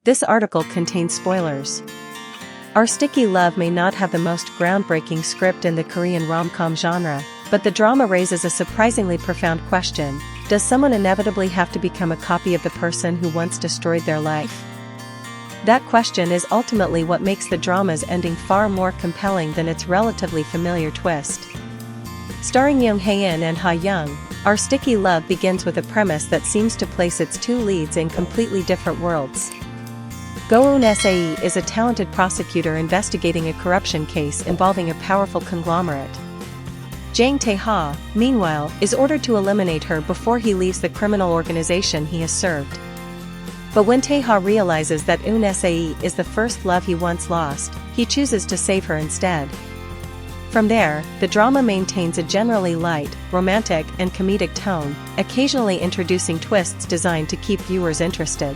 This article contains spoilers. Our Sticky Love may not have the most groundbreaking script in the Korean rom-com genre, but the drama raises a surprisingly profound question: does someone inevitably have to become a copy of the person who once destroyed their life? That question is ultimately what makes the drama's ending far more compelling than its relatively familiar twist. Starring Jung Hae In and Ha Young, Our Sticky Love begins with a premise that seems to place its two leads in completely different worlds. Go Eun Sae is a talented prosecutor investigating a corruption case involving a powerful conglomerate. Jang Tae Ha, meanwhile, is ordered to eliminate her before he leaves the criminal organization he has served. But when Tae Ha realizes that Eun Sae is the first love he once lost, he chooses to save her instead. From there, the drama maintains a generally light, romantic, and comedic tone, occasionally introducing twists designed to keep viewers interested.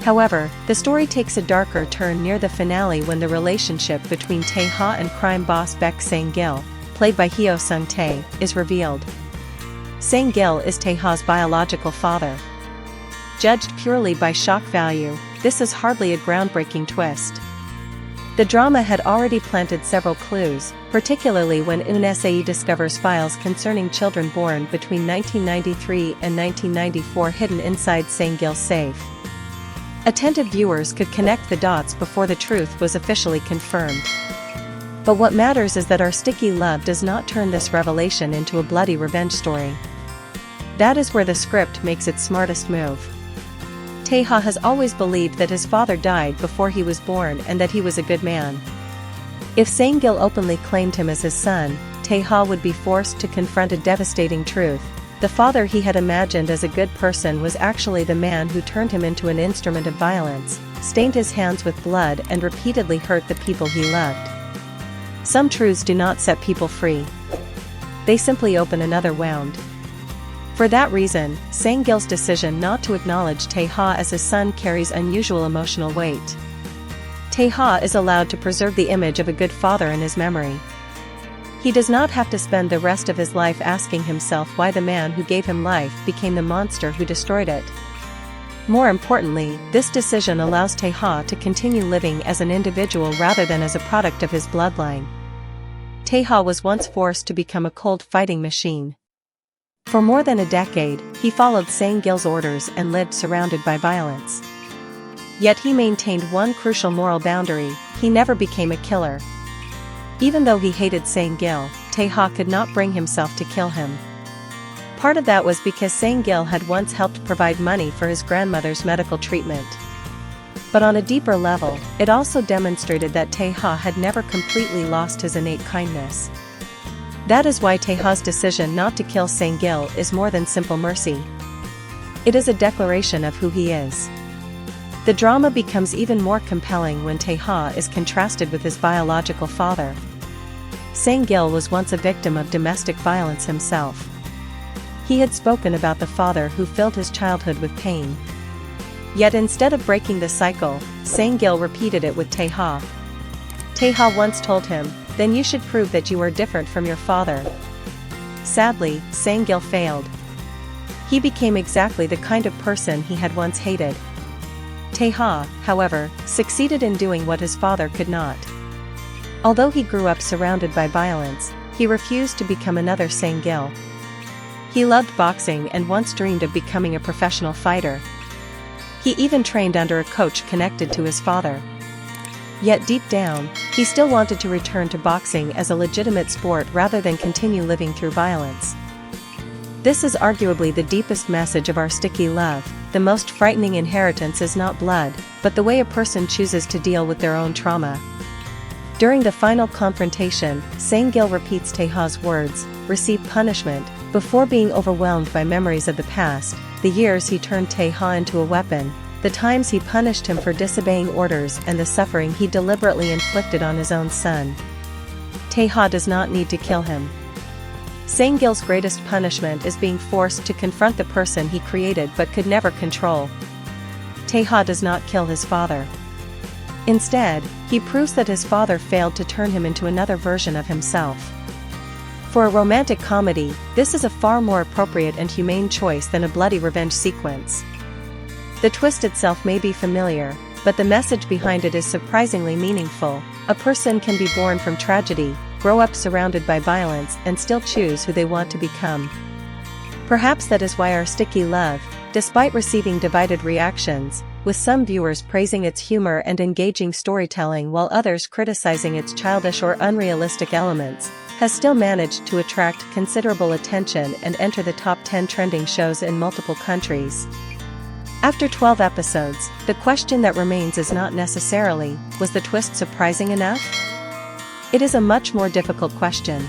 However, the story takes a darker turn near the finale when the relationship between Tae Ha and crime boss Baek Sang Gil, played by Heo Sung Tae, is revealed. Sang Gil is Tae Ha's biological father. Judged purely by shock value, this is hardly a groundbreaking twist. The drama had already planted several clues, particularly when Eun Sae discovers files concerning children born between 1993 and 1994 hidden inside Sang Gil's safe. Attentive viewers could connect the dots before the truth was officially confirmed. But what matters is that Our Sticky Love does not turn this revelation into a bloody revenge story. That is where the script makes its smartest move. Tae Ha has always believed that his father died before he was born and that he was a good man. If Sang Gil openly claimed him as his son, Tae Ha would be forced to confront a devastating truth: the father he had imagined as a good person was actually the man who turned him into an instrument of violence, stained his hands with blood and repeatedly hurt the people he loved. Some truths do not set people free. They simply open another wound. For that reason, Sang Gil's decision not to acknowledge Tae Ha as his son carries unusual emotional weight. Tae Ha is allowed to preserve the image of a good father in his memory. He does not have to spend the rest of his life asking himself why the man who gave him life became the monster who destroyed it. More importantly, this decision allows Tae Ha to continue living as an individual rather than as a product of his bloodline. Tae Ha was once forced to become a cold fighting machine. For more than a decade, he followed Sang Gil's orders and lived surrounded by violence. Yet he maintained one crucial moral boundary: he never became a killer. Even though he hated Sang Gil, Tae Ha could not bring himself to kill him. Part of that was because Sang Gil had once helped provide money for his grandmother's medical treatment. But on a deeper level, it also demonstrated that Tae Ha had never completely lost his innate kindness. That is why Tae Ha's decision not to kill Sang Gil is more than simple mercy. It is a declaration of who he is. The drama becomes even more compelling when Tae Ha is contrasted with his biological father. Sang Gil was once a victim of domestic violence himself. He had spoken about the father who filled his childhood with pain. Yet instead of breaking the cycle, Sang Gil repeated it with Tae Ha. Tae Ha once told him, "Then you should prove that you are different from your father." Sadly, Sang Gil failed. He became exactly the kind of person he had once hated. Tae Ha, however, succeeded in doing what his father could not. Although he grew up surrounded by violence, he refused to become another Sang Gil. He loved boxing and once dreamed of becoming a professional fighter. He even trained under a coach connected to his father. Yet deep down, he still wanted to return to boxing as a legitimate sport rather than continue living through violence. This is arguably the deepest message of Our Sticky Love: the most frightening inheritance is not blood, but the way a person chooses to deal with their own trauma. During the final confrontation, Sang Gil repeats Tae Ha's words, "Receive punishment," before being overwhelmed by memories of the past, the years he turned Tae Ha into a weapon, the times he punished him for disobeying orders, and the suffering he deliberately inflicted on his own son. Tae Ha does not need to kill him. Sang Gil's greatest punishment is being forced to confront the person he created but could never control. Tae Ha does not kill his father. Instead, he proves that his father failed to turn him into another version of himself. For a romantic comedy, this is a far more appropriate and humane choice than a bloody revenge sequence. The twist itself may be familiar, but the message behind it is surprisingly meaningful. A person can be born from tragedy, grow up surrounded by violence, and still choose who they want to become. Perhaps that is why Our Sticky Love, despite receiving divided reactions, with some viewers praising its humor and engaging storytelling while others criticizing its childish or unrealistic elements, has still managed to attract considerable attention and enter the top 10 trending shows in multiple countries. After 12 episodes, the question that remains is not necessarily, was the twist surprising enough? It is a much more difficult question.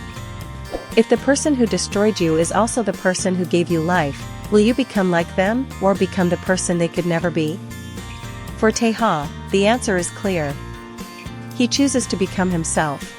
If the person who destroyed you is also the person who gave you life, will you become like them, or become the person they could never be? For Tae Ha, the answer is clear. He chooses to become himself.